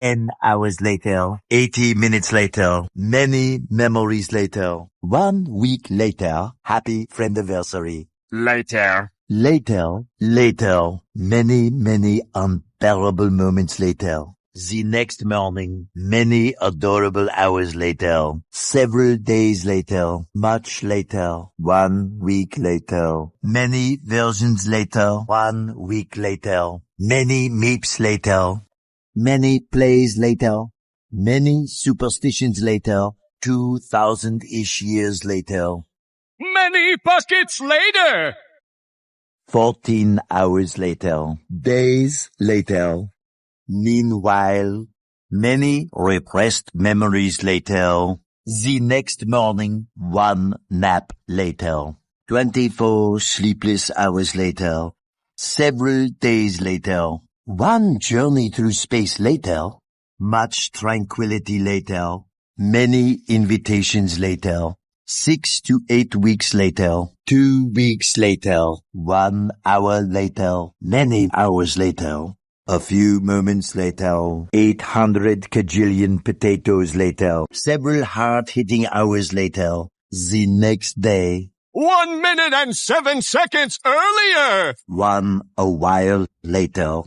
10 hours later, 80 minutes later, many memories later, 1 week later, happy friendiversary. Later. Later, many unbearable moments later. The next morning, many adorable hours later, several days later, much later, 1 week later, many versions later, 1 week later, many meeps later, many plays later, many superstitions later, 2,000-ish years later. Many buckets later. 14 hours later, days later. Meanwhile, many repressed memories later. The next morning, 1 nap later. 24 sleepless hours later. Several days later. 1 journey through space later. Much tranquility later. Many invitations later. 6 to 8 weeks later. 2 weeks later. 1 hour later. Many hours later. A few moments later, 800 kajillion potatoes later, several hard-hitting hours later, the next day. 1 minute and 7 seconds earlier. A while later.